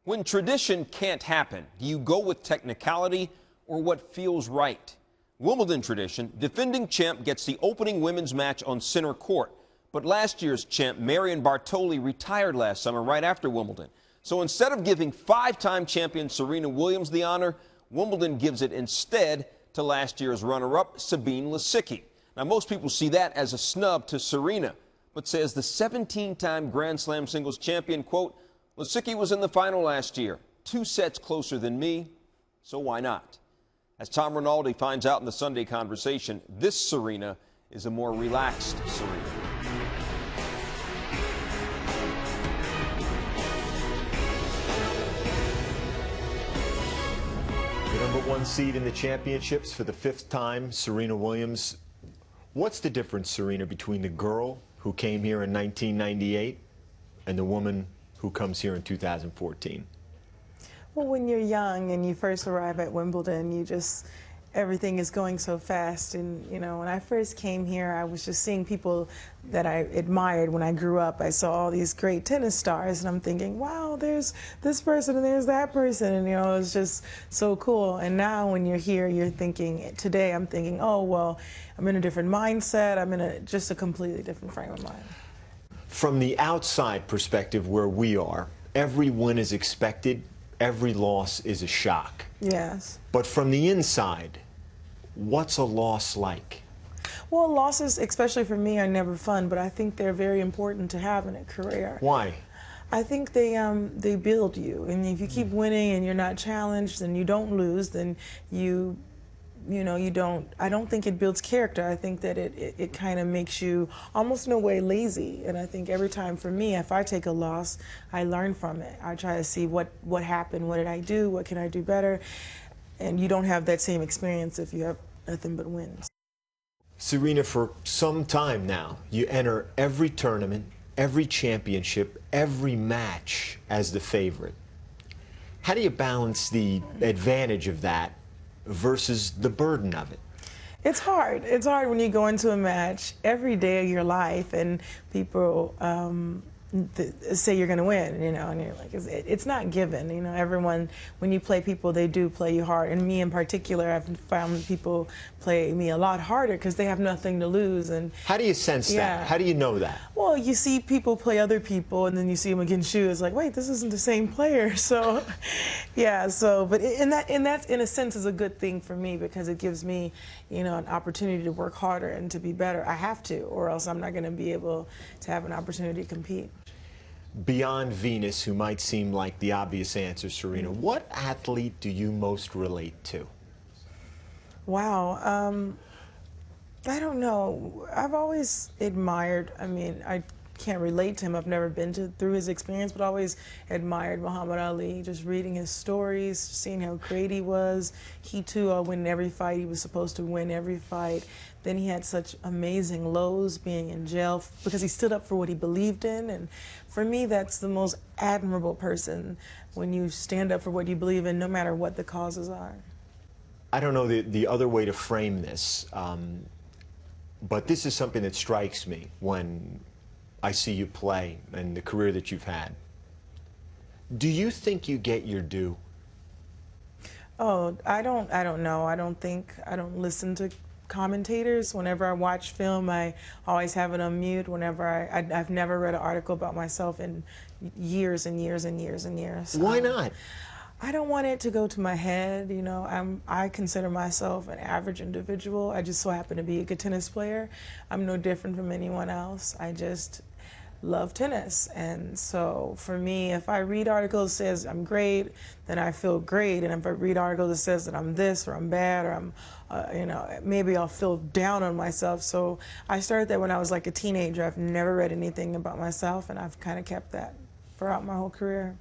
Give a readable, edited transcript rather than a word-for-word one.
When tradition can't happen, do you go with technicality or what feels right? Wimbledon tradition, defending champ gets the opening women's match on center court. But last year's champ, Marion Bartoli, retired last summer right after Wimbledon. So instead of giving five-time champion Serena Williams the honor, Wimbledon gives it instead to last year's runner-up, Sabine Lisicki. Now, most people see that as a snub to Serena, but says the 17-time Grand Slam singles champion, quote, Lisicki was in the final last year, 2 sets closer than me, so why not? As Tom Rinaldi finds out in the Sunday Conversation, this Serena is a more relaxed Serena. The #1 seed in the championships for the 5th time, Serena Williams. What's the difference, Serena, between the girl who came here in 1998 and the woman who comes here in 2014? Well, when you're young and you first arrive at Wimbledon, everything is going so fast. And, you know, when I first came here, I was just seeing people that I admired when I grew up. I saw all these great tennis stars, and I'm thinking, wow, there's this person and there's that person. And, you know, it was just so cool. And now when you're here, you're thinking, today I'm thinking, oh, well, I'm in a different mindset. I'm in just a completely different frame of mind. From the outside perspective where we are, every win is expected. Every loss is a shock. Yes. But from the inside, what's a loss like? Well, losses, especially for me, are never fun, but I think they're very important to have in a career. Why? I think they build you, and if you keep winning and you're not challenged and you don't lose, then I don't think it builds character. I think that it kind of makes you almost in a way lazy. And I think every time for me, if I take a loss, I learn from it. I try to see what happened, what did I do, what can I do better? And you don't have that same experience if you have nothing but wins. Serena, for some time now, you enter every tournament, every championship, every match as the favorite. How do you balance the advantage of that versus the burden of it? It's hard. It's hard when you go into a match every day of your life and people say you're going to win, you know, and you're like, it's not given. You know, everyone, when you play people, they do play you hard. And me in particular, I've found people play me a lot harder because they have nothing to lose. And how do you sense that? How do you know that? Well, you see people play other people, and then you see them against you. It's like, wait, this isn't the same player. So, yeah. So, but that in a sense is a good thing for me because it gives me, you know, an opportunity to work harder and to be better. I have to, or else I'm not going to be able to have an opportunity to compete. Beyond Venus, who might seem like the obvious answer, Serena, what athlete do you most relate to? Wow. I don't know. I've always admired, I mean, I can't relate to him. I've never been through his experience, but always admired Muhammad Ali, just reading his stories, seeing how great he was. He too won every fight. He was supposed to win every fight. Then he had such amazing lows, being in jail because he stood up for what he believed in. And for me, that's the most admirable person, when you stand up for what you believe in, no matter what the causes are. I don't know the other way to frame this, but this is something that strikes me when I see you play and the career that you've had. Do you think you get your due? Oh, I don't know. I don't listen to commentators. Whenever I watch film, I always have it on mute. Whenever I've never read an article about myself in years and years and years and years. Why not? I don't want it to go to my head. You know, I consider myself an average individual. I just so happen to be a good tennis player. I'm no different from anyone else. I just love tennis. And so for me, if I read articles that says I'm great, then I feel great. And if I read articles that says that I'm this or I'm bad or I'm, you know, maybe I'll feel down on myself. So I started that when I was like a teenager. I've never read anything about myself, and I've kind of kept that throughout my whole career.